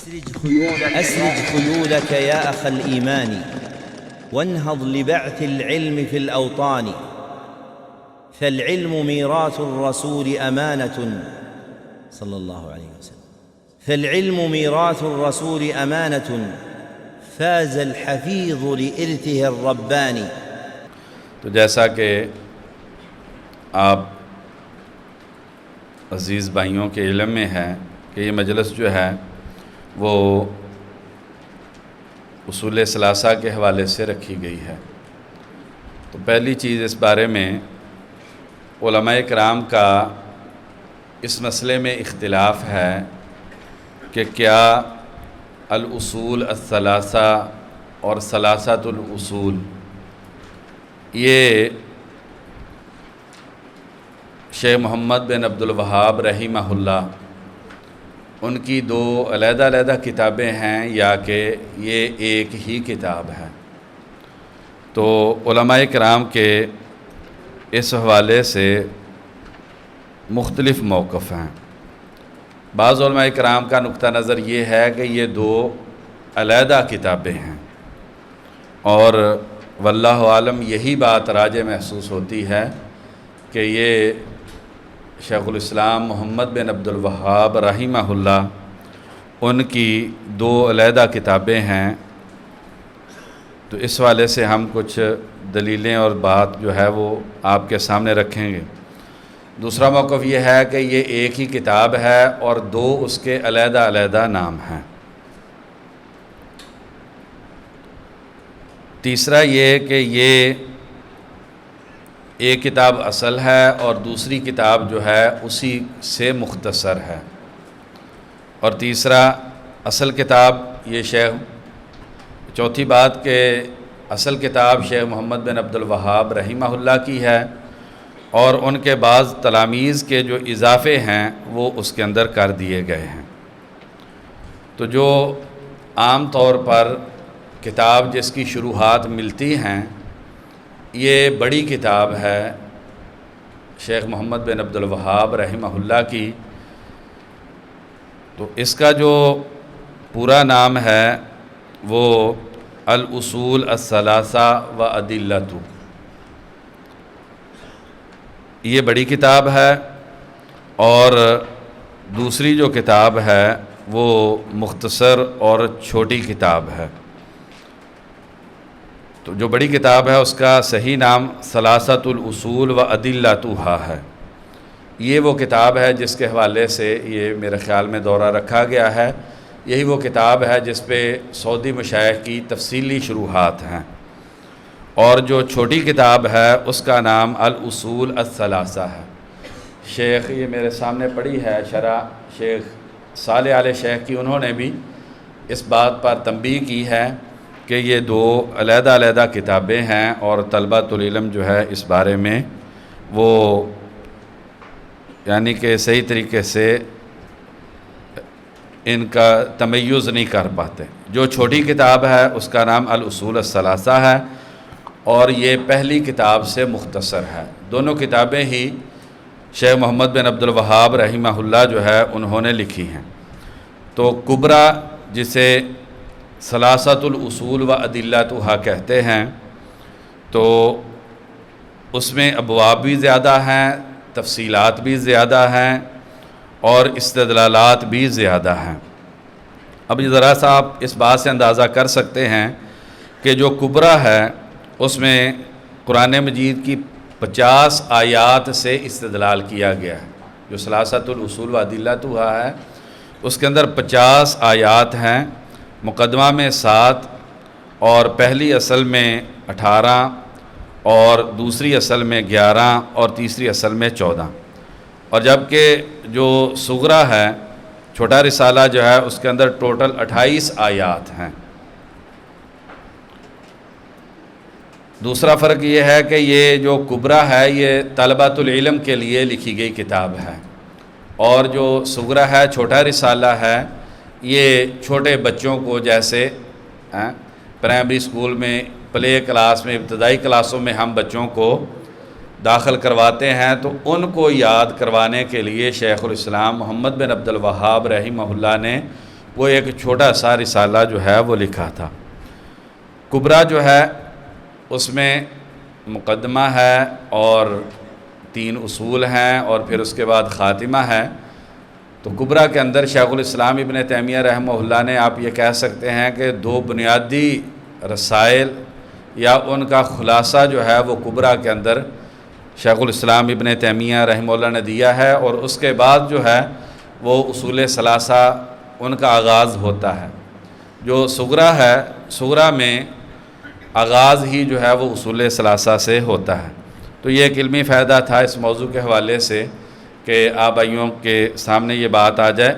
أسرج خيولك يا أخ الإيمان وانهض لبعث العلم في الأوطان فالعلم ميراث الرسول أمانة صلى الله عليه وسلم فالعلم ميراث الرسول أمانة فاز الحفيظ لإرثه الرباني. تو جیسا کہ آپ عزیز بھائیوں کے علم میں ہے کہ یہ مجلس جو ہے وہ اصول ثلاثہ کے حوالے سے رکھی گئی ہے، تو پہلی چیز اس بارے میں علماء کرام کا اس مسئلے میں اختلاف ہے کہ کیا الاصول الثلاثہ اور ثلاثۃ الاصول یہ شیخ محمد بن عبد الوہاب رحمہ اللہ ان کی دو علیحدہ علیحدہ کتابیں ہیں یا کہ یہ ایک ہی کتاب ہے. تو علماء کرام کے اس حوالے سے مختلف موقف ہیں. بعض علماء کرام کا نقطہ نظر یہ ہے کہ یہ دو علیحدہ کتابیں ہیں، اور واللہ عالم یہی بات راجح محسوس ہوتی ہے کہ یہ شیخ الاسلام محمد بن عبد الوہاب رحمہ اللہ ان کی دو علیحدہ کتابیں ہیں. تو اس حوالے سے ہم کچھ دلیلیں اور بات جو ہے وہ آپ کے سامنے رکھیں گے. دوسرا موقف یہ ہے کہ یہ ایک ہی کتاب ہے اور دو اس کے علیحدہ علیحدہ نام ہیں. تیسرا یہ کہ یہ ایک کتاب اصل ہے اور دوسری کتاب جو ہے اسی سے مختصر ہے. اور تیسرا اصل کتاب یہ چوتھی بات کہ اصل کتاب شیخ محمد بن عبد الوہاب رحمہ اللہ کی ہے، اور ان کے بعض تلامیذ کے جو اضافے ہیں وہ اس کے اندر کر دیے گئے ہیں. تو جو عام طور پر کتاب جس کی شروحات ملتی ہیں یہ بڑی کتاب ہے شیخ محمد بن عبد الوہاب رحمہ اللہ کی. تو اس کا جو پورا نام ہے وہ الاصول الثلاثہ و ادلۃ. یہ بڑی کتاب ہے، اور دوسری جو کتاب ہے وہ مختصر اور چھوٹی کتاب ہے. تو جو بڑی کتاب ہے اس کا صحیح نام ثلاثۃ الاصول و ادلتھا ہے. یہ وہ کتاب ہے جس کے حوالے سے یہ میرے خیال میں دورہ رکھا گیا ہے. یہی وہ کتاب ہے جس پہ سعودی مشائخ کی تفصیلی شروحات ہیں. اور جو چھوٹی کتاب ہے اس کا نام الاصول الثلاثہ ہے. شیخ یہ میرے سامنے پڑھی ہے شرح شیخ صالح آل شیخ کی، انہوں نے بھی اس بات پر تنبیہ کی ہے کہ یہ دو علیحدہ علیحدہ کتابیں ہیں، اور طلبۃ العلم جو ہے اس بارے میں وہ یعنی کہ صحیح طریقے سے ان کا تمیز نہیں کر پاتے. جو چھوٹی کتاب ہے اس کا نام الاصول الثلاثہ ہے، اور یہ پہلی کتاب سے مختصر ہے. دونوں کتابیں ہی شیخ محمد بن عبد الوہاب رحمہ اللہ جو ہے انہوں نے لکھی ہیں. تو کبرا جسے ثلاثۃ الاصول و ادلتھا کہتے ہیں، تو اس میں ابواب بھی زیادہ ہیں، تفصیلات بھی زیادہ ہیں، اور استدلالات بھی زیادہ ہیں. اب ذرا سا آپ اس بات سے اندازہ کر سکتے ہیں کہ جو کبرا ہے اس میں قرآن مجید کی 50 آیات سے استدلال کیا گیا ہے. جو ثلاثۃ الاصول و ادلتھا ہے اس کے اندر 50 آیات ہیں، مقدمہ میں 7 اور پہلی اصل میں 18 اور دوسری اصل میں 11 اور تیسری اصل میں 14. اور جبکہ جو صغرا ہے چھوٹا رسالہ جو ہے اس کے اندر ٹوٹل 28 آیات ہیں. دوسرا فرق یہ ہے کہ یہ جو کبرا ہے یہ طلبۃ العلم کے لیے لکھی گئی کتاب ہے، اور جو صغرا ہے چھوٹا رسالہ ہے یہ چھوٹے بچوں کو جیسے پرائمری اسکول میں پلے کلاس میں ابتدائی کلاسوں میں ہم بچوں کو داخل کرواتے ہیں تو ان کو یاد کروانے کے لیے شیخ الاسلام محمد بن عبد الوہاب رحمہ اللہ نے وہ ایک چھوٹا سا رسالہ جو ہے وہ لکھا تھا۔ کبریٰ جو ہے اس میں مقدمہ ہے اور 3 اصول ہیں اور پھر اس کے بعد خاتمہ ہے۔ تو کبریٰ کے اندر شیخ الاسلام ابن تیمیہ رحمہ اللہ نے آپ یہ کہہ سکتے ہیں کہ 2 بنیادی رسائل یا ان کا خلاصہ جو ہے وہ کبریٰ کے اندر شیخ الاسلام ابن تیمیہ رحمہ اللہ نے دیا ہے، اور اس کے بعد جو ہے وہ اصول ثلاثہ ان کا آغاز ہوتا ہے۔ جو صغریٰ ہے، صغریٰ میں آغاز ہی جو ہے وہ اصول ثلاثہ سے ہوتا ہے۔ تو یہ ایک علمی فائدہ تھا اس موضوع کے حوالے سے کہ آپ بھائیوں کے سامنے یہ بات آ جائے۔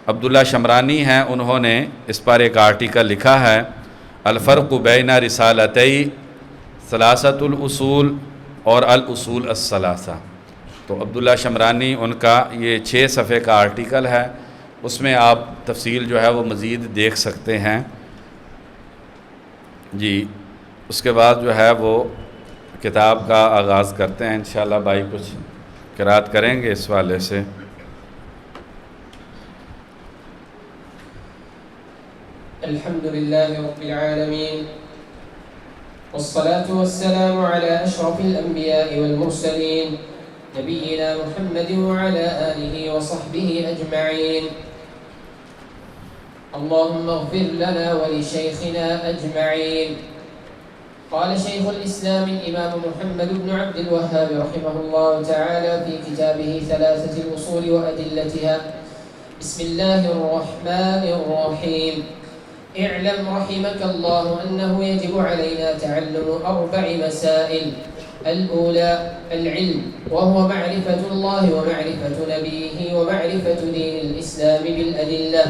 عبداللہ شمرانی ہیں، انہوں نے اس پر ایک آرٹیکل لکھا ہے، الفرق بین رسالتی ثلاثۃ الاصول اور الاصول الثلاثہ۔ تو عبداللہ شمرانی ان کا یہ 6 صفحے کا آرٹیکل ہے، اس میں آپ تفصیل جو ہے وہ مزید دیکھ سکتے ہیں۔ جی اس کے بعد جو ہے وہ کتاب کا آغاز کرتے ہیں، انشاءاللہ بھائی کچھ قرات کریں گے اس والے سے۔ الحمدللہ رب العالمین والصلاة والسلام على أشرف الأنبياء والمرسلين نبينا محمد وعلى آله وصحبه أجمعين اللهم اغفر لنا ولشيخنا أجمعين قال شيخ الإسلام الإمام محمد بن عبد الوهاب رحمه الله تعالى في كتابه ثلاثة الأصول وأدلتها بسم الله الرحمن الرحيم اعلم رحمك الله أنه يجب علينا تعلم 4 مسائل. الأولى العلم، وهو معرفة الله ومعرفة نبيه ومعرفة دين الإسلام بالأدلة.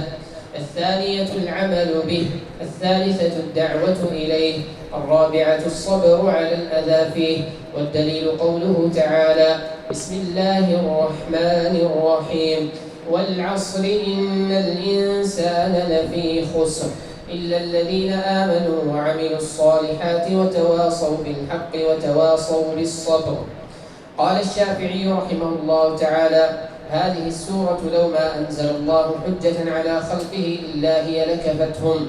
الثانية العمل به. الثالثة الدعوة إليه. الرابعة الصبر على الأذى فيه. والدليل قوله تعالى بسم الله الرحمن الرحيم والعصر إن الإنسان لفي خسر إلا الذين آمنوا وعملوا الصالحات وتواصوا بالحق وتواصوا بالصبر. قال الشافعي رحمه الله تعالى هذه السورة لو ما أنزل الله حجة على خلقه إلا هي لكفتهم.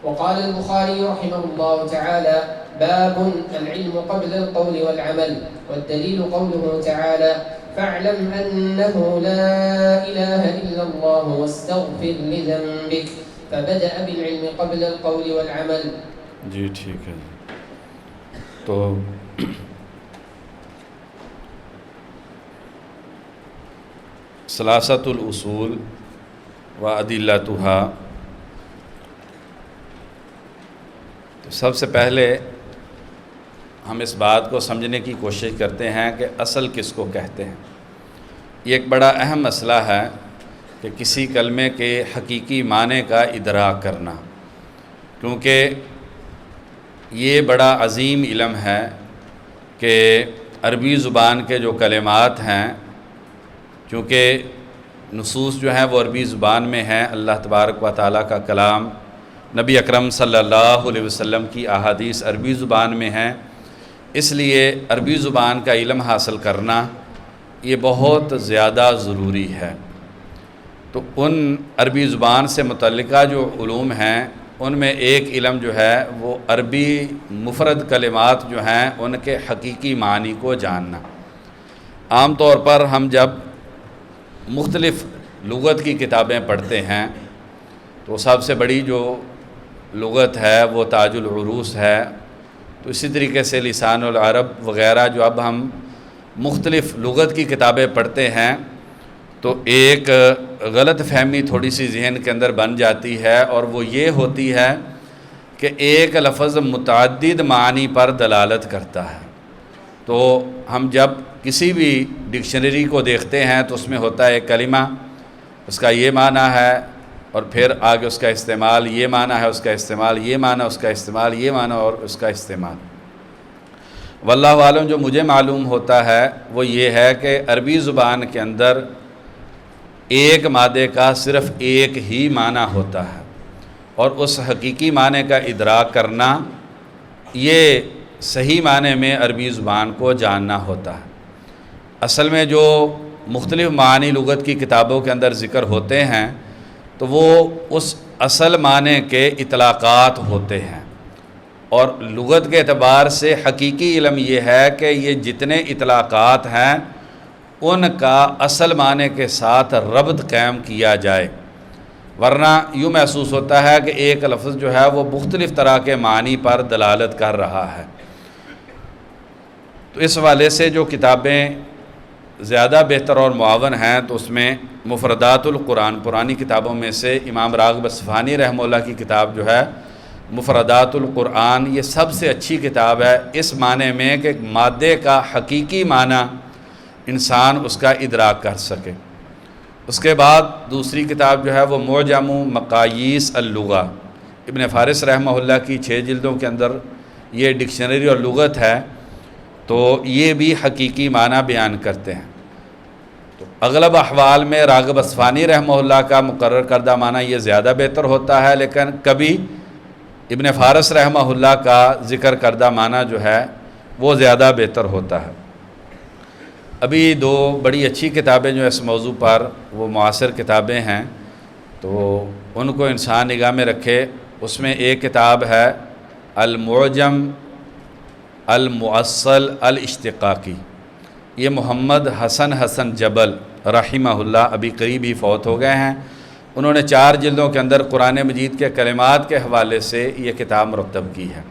وقال البخاري رحمه الله تعالى باب العلم قبل القول والعمل. والدليل قوله تعالى فاعلم أنه لا إله إلا الله واستغفر لذنبك. فبدأ بالعلم قبل القول والعمل. جی ٹھیک ہے۔ تو ثلاثۃ الاصول و ادلتھا، تو سب سے پہلے ہم اس بات کو سمجھنے کی کوشش کرتے ہیں کہ اصل کس کو کہتے ہیں۔ یہ ایک بڑا اہم مسئلہ ہے کہ کسی کلمے کے حقیقی معنی کا ادراک کرنا، کیونکہ یہ بڑا عظیم علم ہے کہ عربی زبان کے جو کلمات ہیں، چونکہ نصوص جو ہیں وہ عربی زبان میں ہیں، اللہ تبارک و تعالیٰ کا کلام، نبی اکرم صلی اللہ علیہ وسلم کی احادیث عربی زبان میں ہیں، اس لیے عربی زبان کا علم حاصل کرنا یہ بہت زیادہ ضروری ہے۔ تو ان عربی زبان سے متعلقہ جو علوم ہیں ان میں ایک علم جو ہے وہ عربی مفرد کلمات جو ہیں ان کے حقیقی معنی کو جاننا۔ عام طور پر ہم جب مختلف لغت کی کتابیں پڑھتے ہیں تو سب سے بڑی جو لغت ہے وہ تاج العروس ہے، تو اسی طریقے سے لسان العرب وغیرہ جو اب ہم مختلف لغت کی کتابیں پڑھتے ہیں تو ایک غلط فہمی تھوڑی سی ذہن کے اندر بن جاتی ہے، اور وہ یہ ہوتی ہے کہ ایک لفظ متعدد معنی پر دلالت کرتا ہے۔ تو ہم جب کسی بھی ڈکشنری کو دیکھتے ہیں تو اس میں ہوتا ہے ایک کلمہ، اس کا یہ معنی ہے، اور پھر آگے اس کا استعمال، یہ معنی ہے، اس کا استعمال، یہ معنی، اس کا استعمال، یہ معنی اور اس کا استعمال۔ واللہ عالم جو مجھے معلوم ہوتا ہے وہ یہ ہے کہ عربی زبان کے اندر ایک مادے کا صرف ایک ہی معنی ہوتا ہے، اور اس حقیقی معنی کا ادراک کرنا یہ صحیح معنی میں عربی زبان کو جاننا ہوتا ہے۔ اصل میں جو مختلف معانی لغت کی کتابوں کے اندر ذکر ہوتے ہیں تو وہ اس اصل معنی کے اطلاقات ہوتے ہیں، اور لغت کے اعتبار سے حقیقی علم یہ ہے کہ یہ جتنے اطلاقات ہیں ان کا اصل معنی کے ساتھ ربط قائم کیا جائے، ورنہ یوں محسوس ہوتا ہے کہ ایک لفظ جو ہے وہ مختلف طرح کے معنی پر دلالت کر رہا ہے۔ تو اس حوالے سے جو کتابیں زیادہ بہتر اور معاون ہیں تو اس میں مفردات القرآن، پرانی کتابوں میں سے امام راغب اصفہانی رحمہ اللہ کی کتاب جو ہے مفردات القرآن، یہ سب سے اچھی کتاب ہے اس معنی میں کہ مادے کا حقیقی معنی انسان اس کا ادراک کر سکے۔ اس کے بعد دوسری کتاب جو ہے وہ معجم مقاییس اللغہ، ابن فارس رحمہ اللہ کی 6 جلدوں کے اندر یہ ڈکشنری اور لغت ہے، تو یہ بھی حقیقی معنی بیان کرتے ہیں۔ تو اغلب احوال میں راغب اصفہانی رحمہ اللہ کا مقرر کردہ معنی یہ زیادہ بہتر ہوتا ہے، لیکن کبھی ابن فارس رحمہ اللہ کا ذکر کردہ معنی جو ہے وہ زیادہ بہتر ہوتا ہے۔ ابھی 2 بڑی اچھی کتابیں جو اس موضوع پر وہ معاصر کتابیں ہیں، تو ان کو انسان نگاہ میں رکھے۔ اس میں ایک کتاب ہے المعجم المؤصل الاشتقاقی، یہ محمد حسن جبل رحمہ اللہ ابھی قریب ہی فوت ہو گئے ہیں، انہوں نے 4 جلدوں کے اندر قرآن مجید کے کلمات کے حوالے سے یہ کتاب مرتب کی ہے۔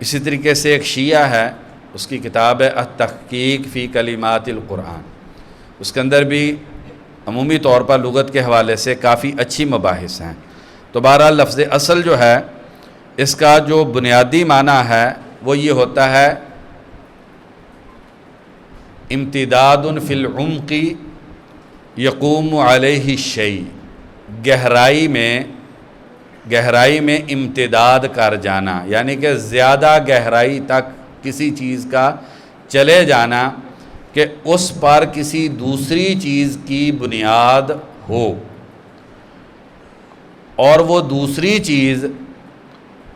اسی طریقے سے ایک شیعہ ہے، اس کی کتاب ہے التحقیق فی کلمات القرآن، اس کے اندر بھی عمومی طور پر لغت کے حوالے سے کافی اچھی مباحث ہیں۔ تو بہرحال لفظ اصل جو ہے اس کا جو بنیادی معنی ہے وہ یہ ہوتا ہے امتداد فی العمق یقوم علیہ الشیء، گہرائی میں امتداد کر جانا، یعنی کہ زیادہ گہرائی تک کسی چیز کا چلے جانا کہ اس پر کسی دوسری چیز کی بنیاد ہو اور وہ دوسری چیز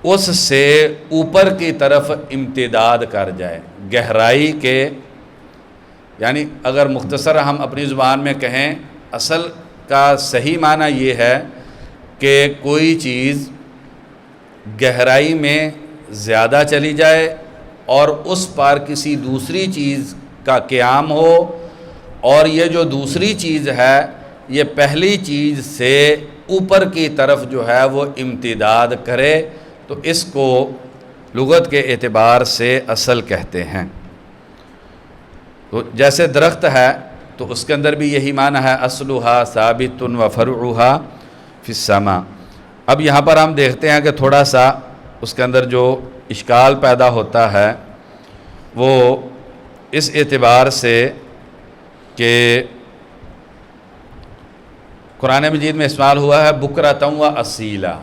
اس سے اوپر کی طرف امتداد کر جائے۔ گہرائی کے یعنی اگر مختصر ہم اپنی زبان میں کہیں، اصل کا صحیح معنی یہ ہے کہ کوئی چیز گہرائی میں زیادہ چلی جائے اور اس پر کسی دوسری چیز کا قیام ہو، اور یہ جو دوسری چیز ہے یہ پہلی چیز سے اوپر کی طرف جو ہے وہ امتداد کرے، تو اس کو لغت کے اعتبار سے اصل کہتے ہیں۔ تو جیسے درخت ہے تو اس کے اندر بھی یہی معنی ہے اصلها ثابت و فرعها فی السماء۔ اب یہاں پر ہم دیکھتے ہیں کہ تھوڑا سا اس کے اندر جو اشکال پیدا ہوتا ہے وہ اس اعتبار سے کہ قرآن مجید میں استعمال ہوا ہے بکرۃ و اصیلا۔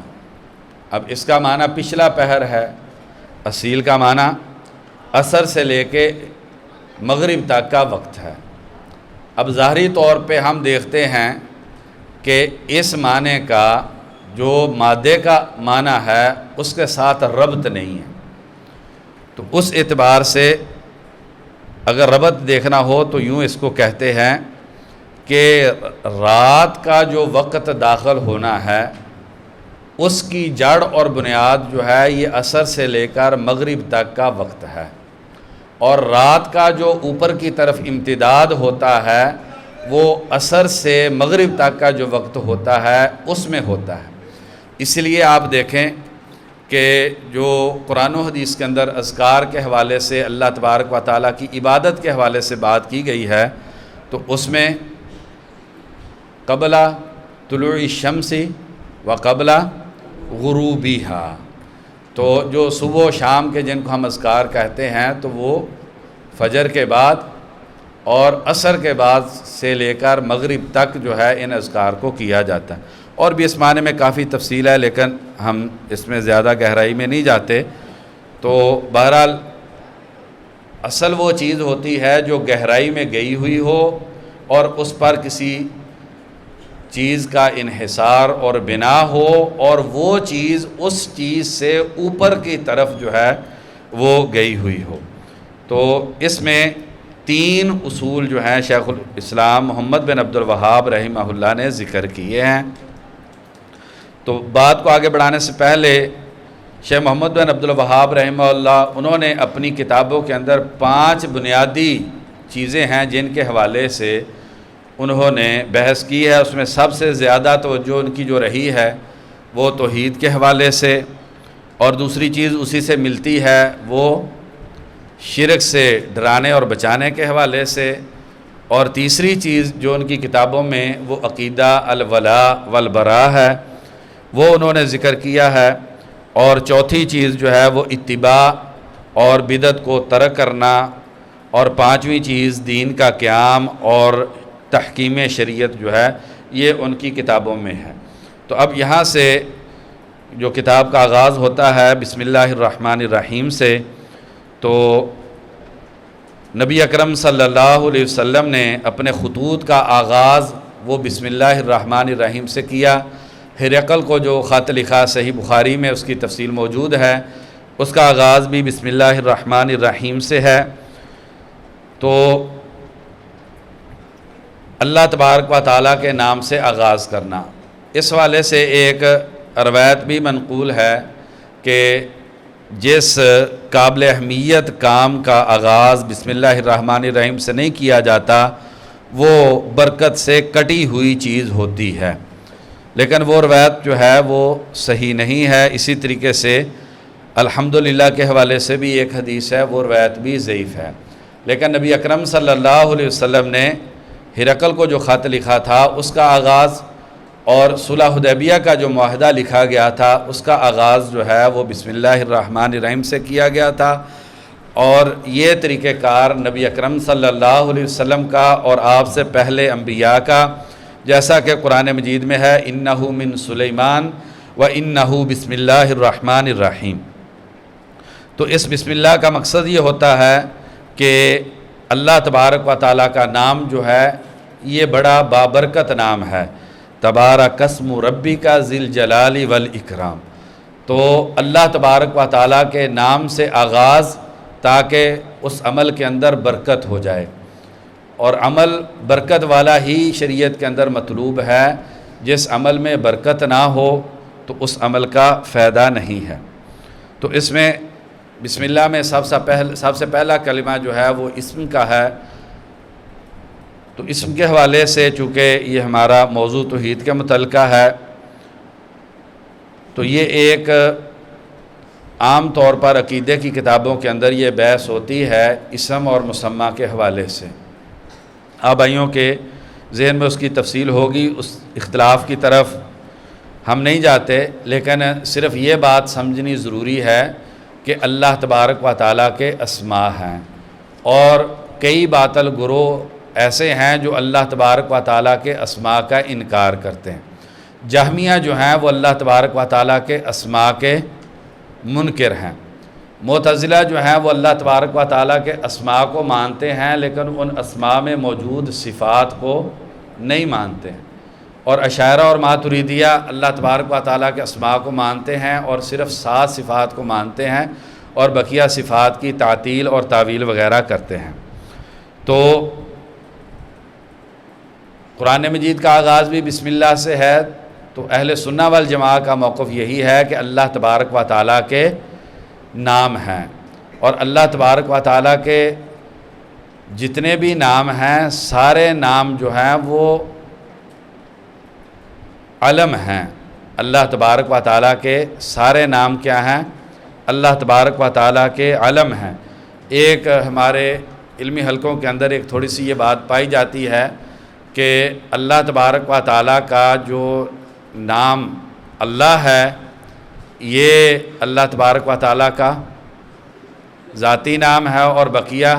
اب اس کا معنی پچھلا پہر ہے، اصیل کا معنی عصر سے لے کے مغرب تک کا وقت ہے۔ اب ظاہری طور پہ ہم دیکھتے ہیں کہ اس معنی کا جو مادے کا معنی ہے اس کے ساتھ ربط نہیں ہے، تو اس اعتبار سے اگر ربط دیکھنا ہو تو یوں اس کو کہتے ہیں کہ رات کا جو وقت داخل ہونا ہے اس کی جڑ اور بنیاد جو ہے یہ عصر سے لے کر مغرب تک کا وقت ہے، اور رات کا جو اوپر کی طرف امتداد ہوتا ہے وہ عصر سے مغرب تک کا جو وقت ہوتا ہے اس میں ہوتا ہے۔ اس لیے آپ دیکھیں کہ جو قرآن و حدیث کے اندر اذکار کے حوالے سے اللہ تبارک و تعالیٰ کی عبادت کے حوالے سے بات کی گئی ہے، تو اس میں قبل طلوع الشمس و قبل غروبیہا، تو جو صبح و شام کے جن کو ہم اذکار کہتے ہیں تو وہ فجر کے بعد اور عصر کے بعد سے لے کر مغرب تک جو ہے ان اذکار کو کیا جاتا ہے۔ اور بھی اس معنی میں کافی تفصیل ہے لیکن ہم اس میں زیادہ گہرائی میں نہیں جاتے۔ تو بہرحال اصل وہ چیز ہوتی ہے جو گہرائی میں گئی ہوئی ہو اور اس پر کسی چیز کا انحصار اور بنا ہو، اور وہ چیز اس چیز سے اوپر کی طرف جو ہے وہ گئی ہوئی ہو۔ تو اس میں 3 اصول جو ہیں شیخ الاسلام محمد بن عبد الوہاب رحمہ اللہ نے ذکر کیے ہیں۔ تو بات کو آگے بڑھانے سے پہلے شیخ محمد بن عبد الوہاب رحمہ اللہ انہوں نے اپنی کتابوں کے اندر 5 بنیادی چیزیں ہیں جن کے حوالے سے انہوں نے بحث کی ہے. اس میں سب سے زیادہ توجہ ان کی جو رہی ہے وہ توحید کے حوالے سے، اور دوسری چیز اسی سے ملتی ہے وہ شرک سے ڈرانے اور بچانے کے حوالے سے، اور تیسری چیز جو ان کی کتابوں میں وہ عقیدہ الولاء والبراء ہے وہ انہوں نے ذکر کیا ہے، اور چوتھی چیز جو ہے وہ اتباع اور بدعت کو ترک کرنا، اور 5ویں چیز دین کا قیام اور تحکیم شریعت جو ہے یہ ان کی کتابوں میں ہے. تو اب یہاں سے جو کتاب کا آغاز ہوتا ہے بسم اللہ الرحمن الرحیم سے، تو نبی اکرم صلی اللہ علیہ وسلم نے اپنے خطوط کا آغاز وہ بسم اللہ الرحمن الرحیم سے کیا. ہرقل کو جو خط لکھا صحیح بخاری میں اس کی تفصیل موجود ہے، اس کا آغاز بھی بسم اللہ الرحمن الرحیم سے ہے. تو اللہ تبارک و تعالیٰ کے نام سے آغاز کرنا، اس والے سے ایک روایت بھی منقول ہے کہ جس قابل اہمیت کام کا آغاز بسم اللہ الرحمن الرحیم سے نہیں کیا جاتا وہ برکت سے کٹی ہوئی چیز ہوتی ہے، لیکن وہ روایت جو ہے وہ صحیح نہیں ہے. اسی طریقے سے الحمدللہ کے حوالے سے بھی ایک حدیث ہے، وہ روایت بھی ضعیف ہے. لیکن نبی اکرم صلی اللہ علیہ وسلم نے ہرقل کو جو خط لکھا تھا اس کا آغاز، اور صلح حدیبیہ کا جو معاہدہ لکھا گیا تھا اس کا آغاز جو ہے وہ بسم اللہ الرحمن الرحیم سے کیا گیا تھا. اور یہ طریقہ کار نبی اکرم صلی اللہ علیہ وسلم کا اور آپ سے پہلے انبیاء کا، جیسا کہ قرآن مجید میں ہے انہ من سلیمان و انہ بسم اللہ الرحمن الرحیم. تو اس بسم اللہ کا مقصد یہ ہوتا ہے کہ اللہ تبارک و تعالیٰ کا نام جو ہے یہ بڑا بابرکت نام ہے. تبارک اسم ربک ذی الجلال والاکرام. تو اللہ تبارک و تعالیٰ کے نام سے آغاز تاکہ اس عمل کے اندر برکت ہو جائے، اور عمل برکت والا ہی شریعت کے اندر مطلوب ہے. جس عمل میں برکت نہ ہو تو اس عمل کا فائدہ نہیں ہے. تو اس میں بسم اللہ میں سب سے پہلا کلمہ جو ہے وہ اسم کا ہے. تو اسم کے حوالے سے چونکہ یہ ہمارا موضوع توحید کے متعلقہ ہے، تو یہ ایک عام طور پر عقیدے کی کتابوں کے اندر یہ بحث ہوتی ہے اسم اور مسمى کے حوالے سے. آبائیوں کے ذہن میں اس کی تفصیل ہوگی، اس اختلاف کی طرف ہم نہیں جاتے، لیکن صرف یہ بات سمجھنی ضروری ہے کہ اللہ تبارک و تعالیٰ کے اسماء ہیں، اور کئی باطل گروہ ایسے ہیں جو اللہ تبارک و تعالیٰ کے اسماء کا انکار کرتے ہیں. جہمیہ جو ہیں وہ اللہ تبارک و تعالیٰ کے اسماء کے منکر ہیں. معتزلہ جو ہیں وہ اللہ تبارک و تعالیٰ کے اسماء کو مانتے ہیں لیکن ان اسماء میں موجود صفات کو نہیں مانتے ہیں. اور اشاعرہ اور ماتریدیہ اللہ تبارک و تعالیٰ کے اسماء کو مانتے ہیں اور صرف 7 صفات کو مانتے ہیں، اور بقیہ صفات کی تعطیل اور تعویل وغیرہ کرتے ہیں. تو قرآن مجید کا آغاز بھی بسم اللہ سے ہے. تو اہل سنہ والجماعہ کا موقف یہی ہے کہ اللہ تبارک و تعالیٰ کے نام ہیں، اور اللہ تبارک و تعالیٰ کے جتنے بھی نام ہیں سارے نام جو ہیں وہ علم ہیں. اللہ تبارک و تعالیٰ کے سارے نام کیا ہیں؟ اللہ تبارک و تعالیٰ کے علم ہیں. ایک ہمارے علمی حلقوں کے اندر ایک تھوڑی سی یہ بات پائی جاتی ہے کہ اللہ تبارک و تعالیٰ کا جو نام اللہ ہے یہ اللہ تبارک و تعالیٰ کا ذاتی نام ہے اور بقیہ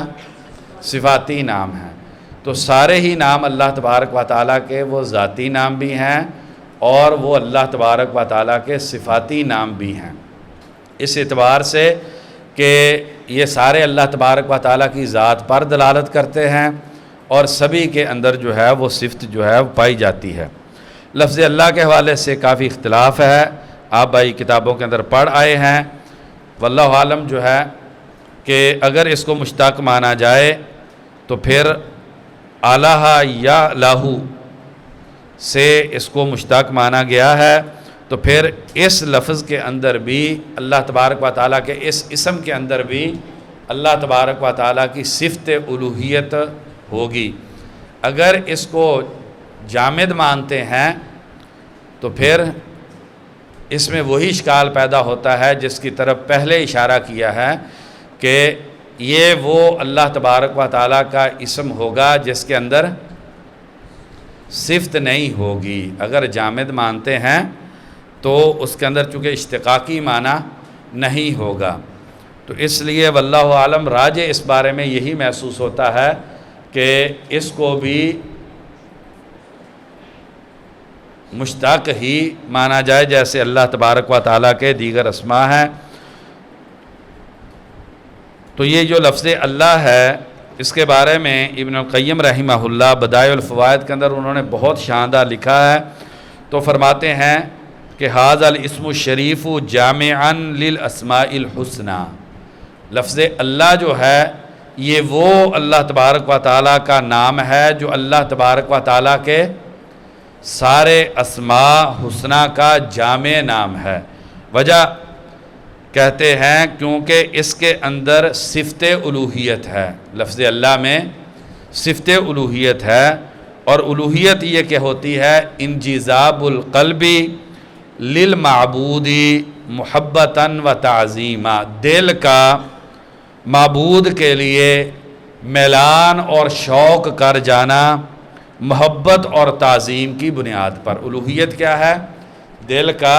صفاتی نام ہے. تو سارے ہی نام اللہ تبارک و تعالیٰ کے وہ ذاتی نام بھی ہیں اور وہ اللہ تبارک و تعالیٰ کے صفاتی نام بھی ہیں. اس اعتبار سے کہ یہ سارے اللہ تبارک و تعالیٰ کی ذات پر دلالت کرتے ہیں اور سبھی کے اندر جو ہے وہ صفت جو ہے وہ پائی جاتی ہے. لفظ اللہ کے حوالے سے کافی اختلاف ہے، آپ بھائی کتابوں کے اندر پڑھ آئے ہیں. واللہ عالم جو ہے کہ اگر اس کو مشتق مانا جائے تو پھر الہ یا لاہو سے اس کو مشتق مانا گیا ہے، تو پھر اس لفظ کے اندر بھی اللہ تبارک و تعالیٰ کے اس اسم کے اندر بھی اللہ تبارک و تعالیٰ کی صفت الوہیت ہوگی۔ اگر اس کو جامد مانتے ہیں تو پھر اس میں وہی اشکال پیدا ہوتا ہے جس کی طرف پہلے اشارہ کیا ہے کہ یہ وہ اللہ تبارک و تعالیٰ کا اسم ہوگا جس کے اندر صفت نہیں ہوگی۔ اگر جامد مانتے ہیں تو اس کے اندر چونکہ اشتقاقی معنی نہیں ہوگا، تو اس لیے واللہ عالم راجح اس بارے میں یہی محسوس ہوتا ہے کہ اس کو بھی مشتق ہی مانا جائے جیسے اللہ تبارک و تعالیٰ کے دیگر اسماء ہیں۔ تو یہ جو لفظ اللہ ہے اس کے بارے میں ابن القیم رحمہ اللہ بدائع الفوائد کے اندر انہوں نے بہت شاندار لکھا ہے، تو فرماتے ہیں کہ ھذا الاسم الشریف جامعا للاسماء الحسنى، لفظ اللہ جو ہے یہ وہ اللہ تبارک و تعالیٰ کا نام ہے جو اللہ تبارک و تعالیٰ کے سارے اسماء حسنہ کا جامع نام ہے۔ وجہ کہتے ہیں کیونکہ اس کے اندر صفت الوہیت ہے، لفظ اللہ میں صفت الوہیت ہے، اور الوہیت یہ کہ ہوتی ہے انجذاب القلب للمعبود محبتاً و تعظیما، دل کا معبود کے لیے میلان اور شوق کر جانا محبت اور تعظیم کی بنیاد پر۔ الوہیت کیا ہے؟ دل کا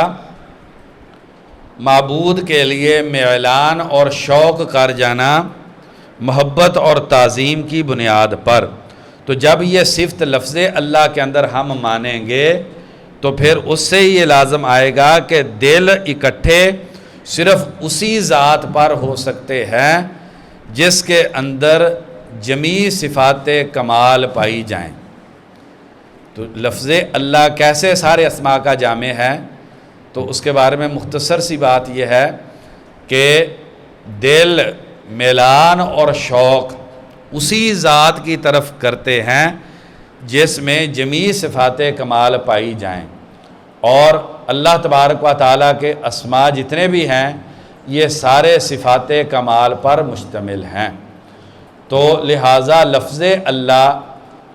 معبود کے لیے میلان اور شوق کر جانا محبت اور تعظیم کی بنیاد پر۔ تو جب یہ صفت لفظ اللہ کے اندر ہم مانیں گے تو پھر اس سے یہ لازم آئے گا کہ دل اکٹھے صرف اسی ذات پر ہو سکتے ہیں جس کے اندر جمیع صفات کمال پائی جائیں۔ تو لفظ اللہ کیسے سارے اسماء کا جامع ہے؟ تو اس کے بارے میں مختصر سی بات یہ ہے کہ دل میلان اور شوق اسی ذات کی طرف کرتے ہیں جس میں جمیع صفات کمال پائی جائیں، اور اللہ تبارک و تعالیٰ کے اسماء جتنے بھی ہیں یہ سارے صفات کمال پر مشتمل ہیں۔ تو لہٰذا لفظ اللہ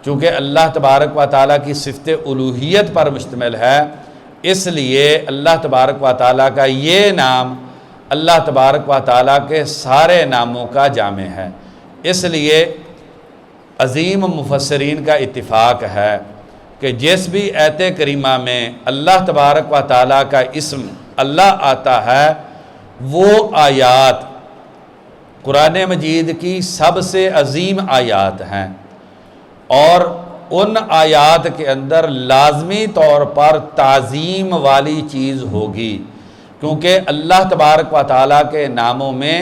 چونکہ اللہ تبارک و تعالیٰ کی صفت الوہیت پر مشتمل ہے، اس لیے اللہ تبارک و تعالیٰ کا یہ نام اللہ تبارک و تعالیٰ کے سارے ناموں کا جامع ہے۔ اس لیے عظیم مفسرین کا اتفاق ہے کہ جس بھی آیت کریمہ میں اللہ تبارک و تعالیٰ کا اسم اللہ آتا ہے وہ آیات قرآن مجید کی سب سے عظیم آیات ہیں، اور ان آیات کے اندر لازمی طور پر تعظیم والی چیز ہوگی، کیونکہ اللہ تبارک و تعالیٰ کے ناموں میں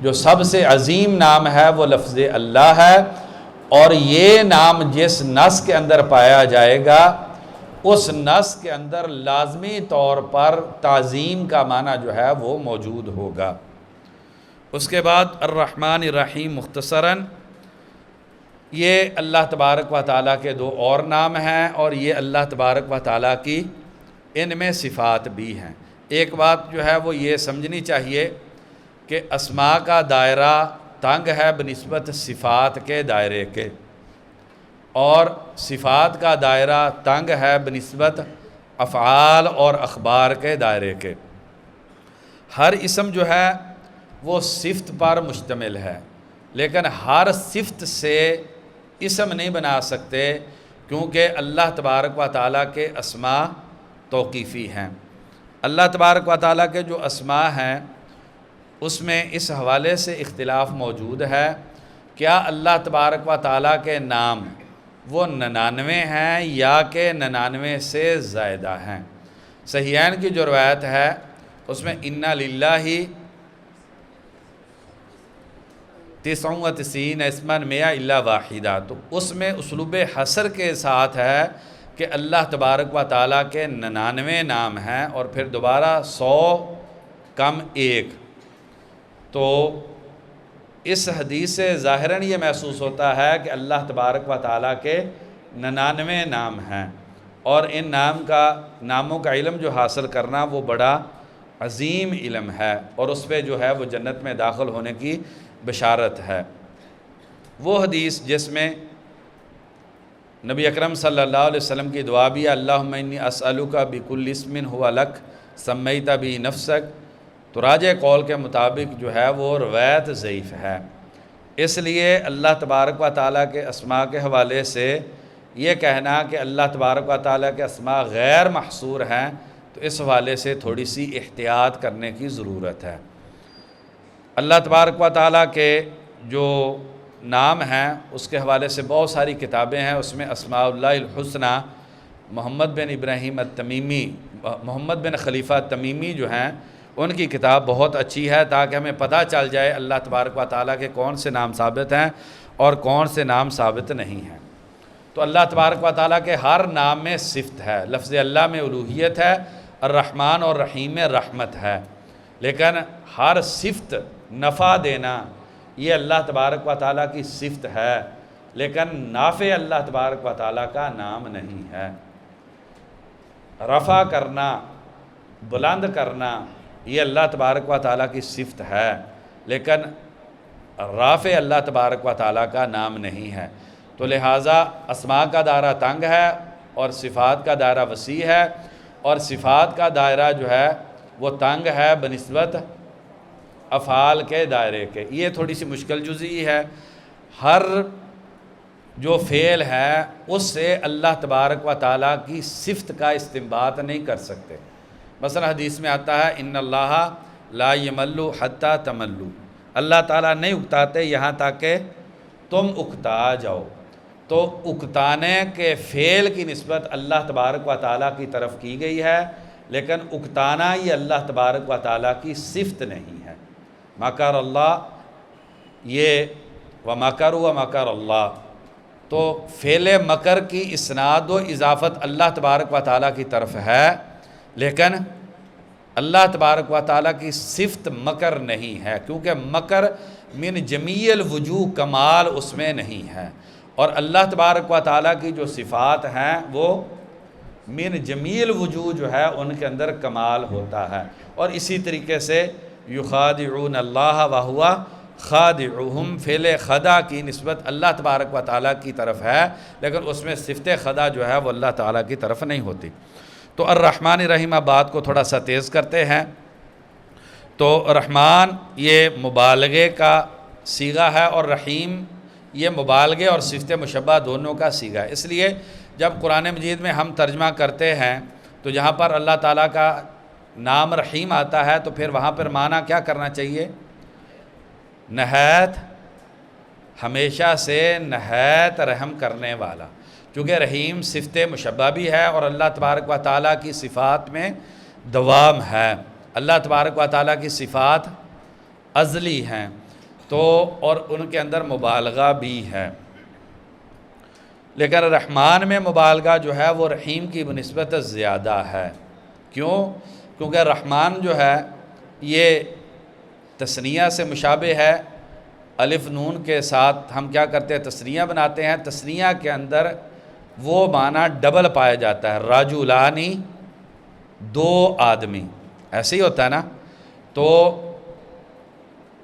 جو سب سے عظیم نام ہے وہ لفظ اللہ ہے، اور یہ نام جس نص کے اندر پایا جائے گا اس نص کے اندر لازمی طور پر تعظیم کا معنی جو ہے وہ موجود ہوگا۔ اس کے بعد الرحمن الرحیم مختصراً یہ اللہ تبارک و تعالیٰ کے دو اور نام ہیں، اور یہ اللہ تبارک و تعالیٰ کی ان میں صفات بھی ہیں۔ ایک بات جو ہے وہ یہ سمجھنی چاہیے کہ اسماء کا دائرہ تنگ ہے بنسبت صفات کے دائرے کے، اور صفات کا دائرہ تنگ ہے بنسبت افعال اور اخبار کے دائرے کے۔ ہر اسم جو ہے وہ صفت پر مشتمل ہے، لیکن ہر صفت سے اسم نہیں بنا سکتے، کیونکہ اللہ تبارک و تعالیٰ کے اسماء توقیفی ہیں۔ اللہ تبارک و تعالیٰ کے جو اسماء ہیں اس میں اس حوالے سے اختلاف موجود ہے، کیا اللہ تبارک و تعالیٰ کے نام وہ 99 ہیں یا کہ 99 سے زائدہ ہیں؟ صحیحین کی جو روایت ہے اس میں اِنَّ لِلَّهِ 99 اسماً مئہ الا واحدہ، تو اس میں اسلوب حصر کے ساتھ ہے کہ اللہ تبارک و تعالیٰ کے 99 نام ہیں اور پھر دوبارہ 100 کم 1۔ تو اس حدیث سے ظاہراً یہ محسوس ہوتا ہے کہ اللہ تبارک و تعالیٰ کے 99 نام ہیں، اور ان ناموں کا علم جو حاصل کرنا وہ بڑا عظیم علم ہے، اور اس پہ جو ہے وہ جنت میں داخل ہونے کی بشارت ہے۔ وہ حدیث جس میں نبی اکرم صلی اللہ علیہ وسلم کی دعا بھی ہے، اللہم انی اسألک بکل اسم ہوا لک سمیت بہ نفسک، تو راجع قول کے مطابق جو ہے وہ روایت ضعیف ہے۔ اس لیے اللہ تبارک و تعالیٰ کے اسماء کے حوالے سے یہ کہنا کہ اللہ تبارک و تعالیٰ کے اسماء غیر محصور ہیں، تو اس حوالے سے تھوڑی سی احتیاط کرنے کی ضرورت ہے۔ اللہ تبارک و تعالیٰ کے جو نام ہیں اس کے حوالے سے بہت ساری کتابیں ہیں، اس میں اسماء اللہ الحسنی محمد بن ابراہیم التمیمی، محمد بن خلیفہ التمیمی جو ہیں ان کی کتاب بہت اچھی ہے، تاکہ ہمیں پتہ چل جائے اللہ تبارک و تعالیٰ کے کون سے نام ثابت ہیں اور کون سے نام ثابت نہیں ہیں۔ تو اللہ تبارک و تعالیٰ کے ہر نام میں صفت ہے، لفظ اللہ میں الوہیت ہے، الرحمن اور رحیم میں رحمت ہے، لیکن ہر صفت نفع دینا یہ اللہ تبارک و تعالیٰ کی صفت ہے، لیکن نافع اللہ تبارک و تعالیٰ کا نام نہیں ہے۔ رفع کرنا، بلند کرنا یہ اللہ تبارک و تعالیٰ کی صفت ہے، لیکن رافع اللہ تبارک و تعالیٰ کا نام نہیں ہے۔ تو لہٰذا اسماء کا دائرہ تنگ ہے اور صفات کا دائرہ وسیع ہے، اور صفات کا دائرہ جو ہے وہ تنگ ہے بنسبت افعال کے دائرے کے۔ یہ تھوڑی سی مشکل جزئی ہے، ہر جو فعل ہے اس سے اللہ تبارک و تعالیٰ کی صفت کا استنباط نہیں کر سکتے۔ مثلا حدیث میں آتا ہے ان اللہ لا یمل حتی تملو، اللہ تعالیٰ نہیں اکتاتے یہاں تک کہ تم اکتا جاؤ۔ تو اکتانے کے فعل کی نسبت اللہ تبارک و تعالیٰ کی طرف کی گئی ہے، لیکن اکتانا یہ اللہ تبارک و تعالیٰ کی صفت نہیں ہے۔ مکر اللہ یہ ومکر ومکر اللہ، تو فعل مکر کی اسناد و اضافت اللہ تبارک و تعالیٰ کی طرف ہے، لیکن اللہ تبارک و تعالیٰ کی صفت مکر نہیں ہے، کیونکہ مکر من جمیع الوجوہ کمال اس میں نہیں ہے، اور اللہ تبارک و تعالیٰ کی جو صفات ہیں وہ من جمیع الوجوہ جو ہے ان کے اندر کمال ہوتا ہے۔ اور اسی طریقے سے یخادعون اللہ وہو خادعہم، فعل خدا کی نسبت اللہ تبارک و تعالیٰ کی طرف ہے، لیکن اس میں صفت خدا جو ہے وہ اللہ تعالیٰ کی طرف نہیں ہوتی۔ تو الرحمن الرحیم بات کو تھوڑا سا تیز کرتے ہیں۔ تو رحمان یہ مبالغے کا صیغہ ہے، اور رحیم یہ مبالغے اور صفت مشبہ دونوں کا صیغہ ہے۔ اس لیے جب قرآن مجید میں ہم ترجمہ کرتے ہیں تو جہاں پر اللہ تعالیٰ کا نام رحیم آتا ہے تو پھر وہاں پر معنی کیا کرنا چاہیے؟ نہایت ہمیشہ سے نہایت رحم کرنے والا، چونکہ رحیم صفت مشبہ بھی ہے اور اللہ تبارک و تعالیٰ کی صفات میں دوام ہے۔ اللہ تبارک و تعالیٰ کی صفات ازلی ہیں، تو اور ان کے اندر مبالغہ بھی ہے، لیکن رحمان میں مبالغہ جو ہے وہ رحیم کی بنسبت زیادہ ہے۔ کیوں؟ کیونکہ رحمان جو ہے یہ تثنیہ سے مشابہ ہے، الف نون کے ساتھ ہم کیا کرتے ہیں؟ تثنیہ بناتے ہیں، تثنیہ کے اندر وہ معنی ڈبل پایا جاتا ہے، رجلانی دو آدمی، ایسے ہی ہوتا ہے نا۔ تو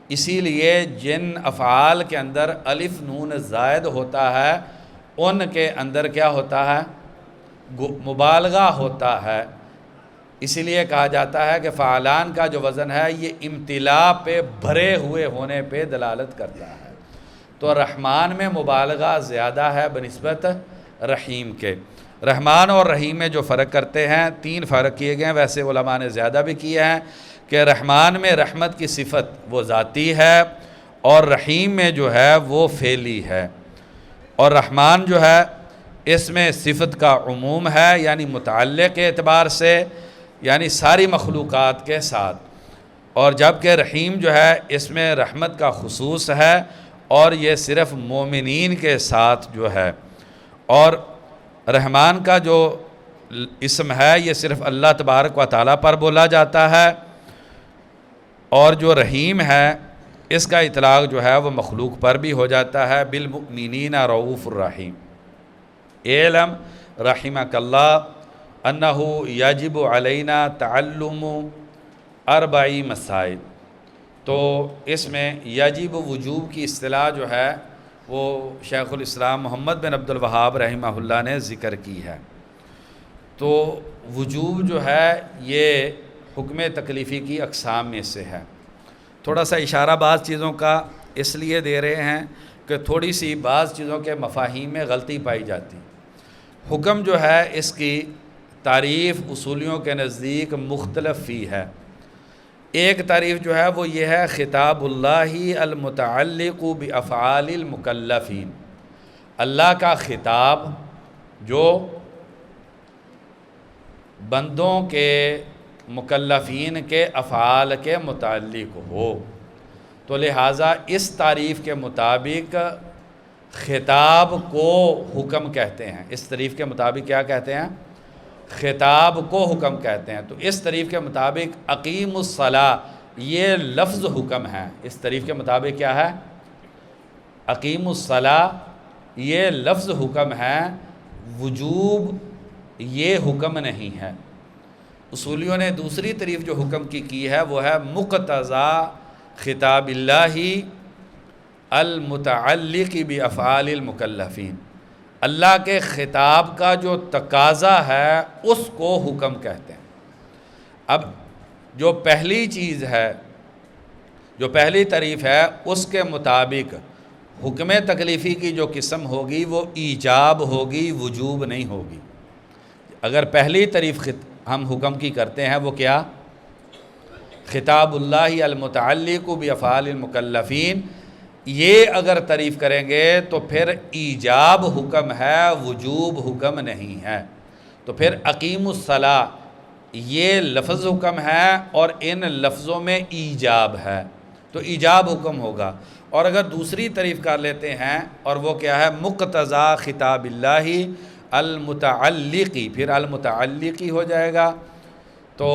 اسی لیے جن افعال کے اندر الف نون زائد ہوتا ہے ان کے اندر کیا ہوتا ہے؟ مبالغہ ہوتا ہے۔ اسی لیے کہا جاتا ہے کہ فعلان کا جو وزن ہے یہ امتلاء پہ بھرے ہوئے ہونے پہ دلالت کرتا ہے۔ تو رحمان میں مبالغہ زیادہ ہے بنسبت رحیم کے۔ رحمان اور رحیم میں جو فرق کرتے ہیں، تین فرق کیے گئے ہیں، ویسے علماء نے زیادہ بھی کیے ہیں، کہ رحمان میں رحمت کی صفت وہ ذاتی ہے اور رحیم میں جو ہے وہ فعلی ہے۔ اور رحمان جو ہے اس میں صفت کا عموم ہے، یعنی متعلق کے اعتبار سے، یعنی ساری مخلوقات کے ساتھ، اور جبکہ رحیم جو ہے اس میں رحمت کا خصوص ہے اور یہ صرف مومنین کے ساتھ جو ہے۔ اور رحمان کا جو اسم ہے یہ صرف اللہ تبارک و تعالیٰ پر بولا جاتا ہے، اور جو رحیم ہے اس کا اطلاق جو ہے وہ مخلوق پر بھی ہو جاتا ہے، بالمؤمنین رؤوف الرحیم۔ اعلم رحمک اللہ انہ یجب علینا تعلم 4 مسائل۔ تو اس میں یجب وجوب کی اصطلاح جو ہے وہ شیخ الاسلام محمد بن عبد الوہاب رحمہ اللہ نے ذکر کی ہے۔ تو وجوب جو ہے یہ حکم تکلیفی کی اقسام میں سے ہے۔ تھوڑا سا اشارہ بعض چیزوں کا اس لیے دے رہے ہیں کہ تھوڑی سی بعض چیزوں کے مفاہیم میں غلطی پائی جاتی۔ حکم جو ہے اس کی تعریف اصولیوں کے نزدیک مختلف فی ہے۔ ایک تعریف جو ہے وہ یہ ہے خطاب اللہ المتعلق بافعال المکلفین، اللہ کا خطاب جو بندوں کے مکلفین کے افعال کے متعلق ہو۔ تو لہٰذا اس تعریف کے مطابق خطاب کو حکم کہتے ہیں۔ اس تعریف کے مطابق کیا کہتے ہیں؟ خطاب کو حکم کہتے ہیں۔ تو اس تعریف کے مطابق اقیم الصلاۃ یہ لفظ حکم ہے۔ اس تعریف کے مطابق کیا ہے؟ اقیم الصلاۃ یہ لفظ حکم ہے، وجوب یہ حکم نہیں ہے۔ اصولیوں نے دوسری تعریف جو حکم کی ہے وہ ہے مقتضی خطاب اللہ المتعلق بافعال المکلفین، اللہ کے خطاب کا جو تقاضا ہے اس کو حکم کہتے ہیں۔ اب جو پہلی چیز ہے، جو پہلی تعریف ہے، اس کے مطابق حکم تکلیفی کی جو قسم ہوگی وہ ایجاب ہوگی، وجوب نہیں ہوگی۔ اگر پہلی تعریف ہم حکم کی کرتے ہیں وہ کیا؟ خطاب اللہ المتعلق بافعال المکلفین، یہ اگر تعریف کریں گے تو پھر ایجاب حکم ہے، وجوب حکم نہیں ہے۔ تو پھر اقیم الصلاۃ یہ لفظ حکم ہے اور ان لفظوں میں ایجاب ہے، تو ایجاب حکم ہوگا۔ اور اگر دوسری تعریف کر لیتے ہیں اور وہ کیا ہے؟ مقتضی خطاب اللہ المتعلقی، پھر المتعلقی ہو جائے گا، تو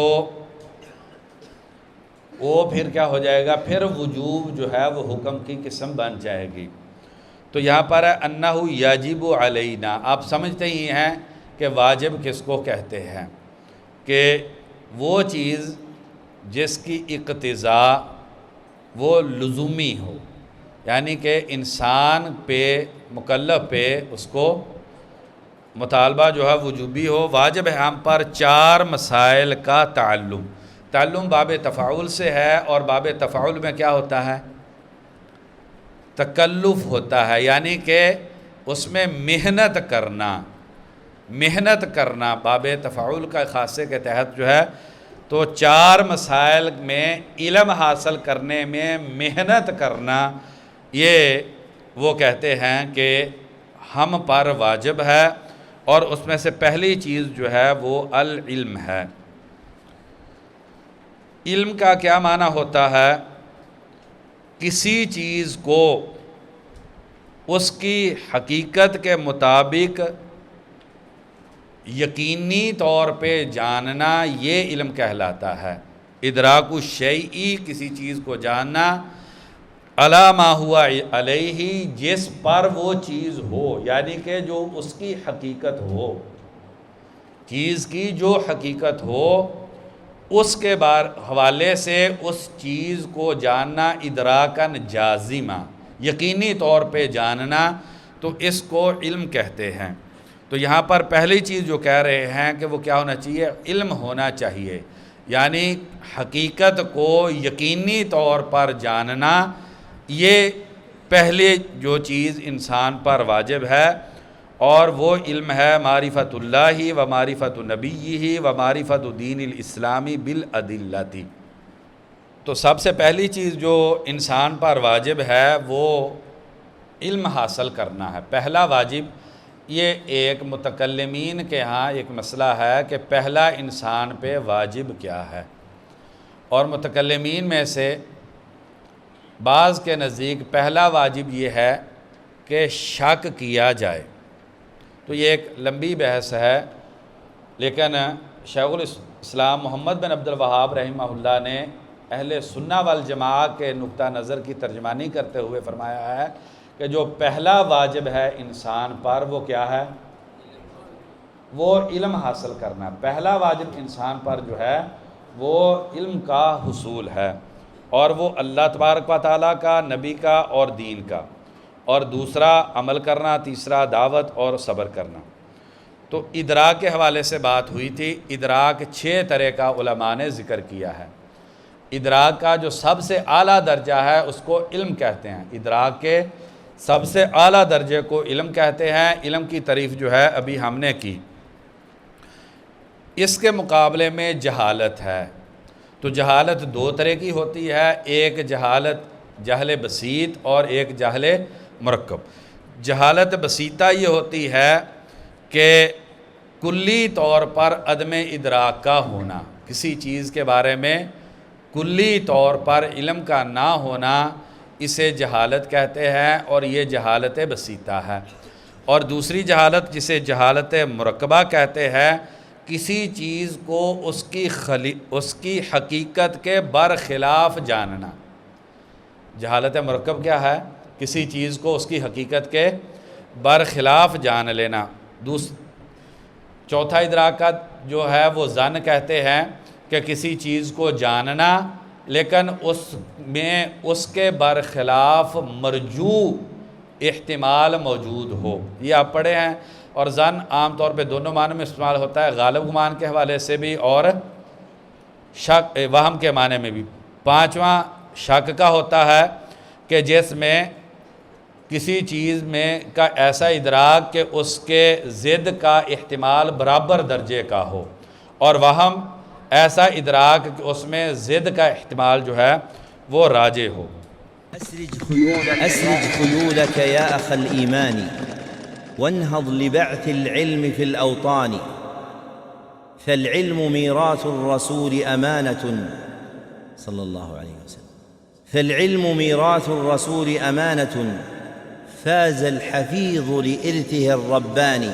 وہ پھر کیا ہو جائے گا؟ پھر وجوب جو ہے وہ حکم کی قسم بن جائے گی۔ تو یہاں پر ہے انہ یجب علینا، آپ سمجھتے ہی ہیں کہ واجب کس کو کہتے ہیں؟ کہ وہ چیز جس کی اقتضاء وہ لزومی ہو، یعنی کہ انسان پہ، مکلف پہ اس کو مطالبہ جو ہے وجوبی ہو۔ واجب ہے ہم پر 4 مسائل کا تعلم باب تفاعل سے ہے، اور باب تفاعل میں کیا ہوتا ہے؟ تکلف ہوتا ہے، یعنی کہ اس میں محنت کرنا باب تفاعل کا خاصے کے تحت جو ہے۔ تو 4 مسائل میں علم حاصل کرنے میں محنت کرنا، یہ وہ کہتے ہیں کہ ہم پر واجب ہے، اور اس میں سے پہلی چیز جو ہے وہ العلم ہے۔ علم کا کیا معنی ہوتا ہے؟ کسی چیز کو اس کی حقیقت کے مطابق یقینی طور پہ جاننا، یہ علم کہلاتا ہے۔ ادراک الشیء کسی چیز کو جاننا، علی ما ہوا علیہ جس پر وہ چیز ہو، یعنی کہ جو اس کی حقیقت ہو، چیز کی جو حقیقت ہو اس کے حوالے سے اس چیز کو جاننا، ادراکاً جازمہ یقینی طور پہ جاننا، تو اس کو علم کہتے ہیں۔ تو یہاں پر پہلی چیز جو کہہ رہے ہیں کہ وہ کیا ہونا چاہیے؟ علم ہونا چاہیے، یعنی حقیقت کو یقینی طور پر جاننا، یہ پہلی جو چیز انسان پر واجب ہے، اور وہ علم ہے معرفت اللہ و معرفت نبیہ و معرفت دین الاسلامی بالادلۃ۔ تو سب سے پہلی چیز جو انسان پر واجب ہے وہ علم حاصل کرنا ہے۔ پہلا واجب، یہ ایک متکلمین کے ہاں ایک مسئلہ ہے کہ پہلا انسان پہ واجب کیا ہے، اور متکلمین میں سے بعض کے نزدیک پہلا واجب یہ ہے کہ شک کیا جائے۔ تو یہ ایک لمبی بحث ہے، لیکن شیخ الاسلام محمد بن عبد الوہاب رحمہ اللہ نے اہل سنہ والجماعہ کے نقطہ نظر کی ترجمانی کرتے ہوئے فرمایا ہے کہ جو پہلا واجب ہے انسان پر وہ کیا ہے؟ وہ علم حاصل کرنا. پہلا واجب انسان پر جو ہے وہ علم کا حصول ہے، اور وہ اللہ تبارک و تعالیٰ کا، نبی کا اور دین کا، اور دوسرا عمل کرنا، تیسرا دعوت اور صبر کرنا. تو ادراک کے حوالے سے بات ہوئی تھی. ادراک 6 طرح کا علماء نے ذکر کیا ہے. ادراک کا جو سب سے اعلیٰ درجہ ہے اس کو علم کہتے ہیں. ادراک کے سب سے اعلیٰ درجے کو علم کہتے ہیں. علم کی تعریف جو ہے ابھی ہم نے کی. اس کے مقابلے میں جہالت ہے. تو جہالت 2 طرح کی ہوتی ہے. ایک جہالت جہل بسیط اور ایک جہل مرکب. جہالت بسیطہ یہ ہوتی ہے کہ کلی طور پر عدم ادراک کا ہونا، کسی چیز کے بارے میں کلی طور پر علم کا نہ ہونا، اسے جہالت کہتے ہیں، اور یہ جہالت بسیطہ ہے. اور دوسری جہالت جسے جہالت مرکبہ کہتے ہیں، کسی چیز کو اس کی حقیقت کے برخلاف جاننا. جہالت مرکب کیا ہے؟ کسی چیز کو اس کی حقیقت کے برخلاف جان لینا. چوتھا ادراک کا جو ہے وہ ظن کہتے ہیں کہ کسی چیز کو جاننا لیکن اس میں اس کے برخلاف مرجوع احتمال موجود ہو. یہ آپ پڑھے ہیں. اور ظن عام طور پہ دونوں معنی میں استعمال ہوتا ہے، غالب گمان کے حوالے سے بھی اور شک وہم کے معنی میں بھی. 5واں شک کا ہوتا ہے کہ جس میں کسی چیز میں کا ایسا ادراک کہ اس کے ضد کا احتمال برابر درجے کا ہو، اور وہم ایسا ادراک کہ اس میں ضد کا احتمال جو ہے وہ راجح ہو. أسرج خيولك يا أخ الإيمان وانهض لبعث العلم في الأوطان فالعلم ميراث الرسول أمانة صلى الله عليه وسلم فالعلم ميراث الرسول أمانة فاز الحفيظ لإرثه الرباني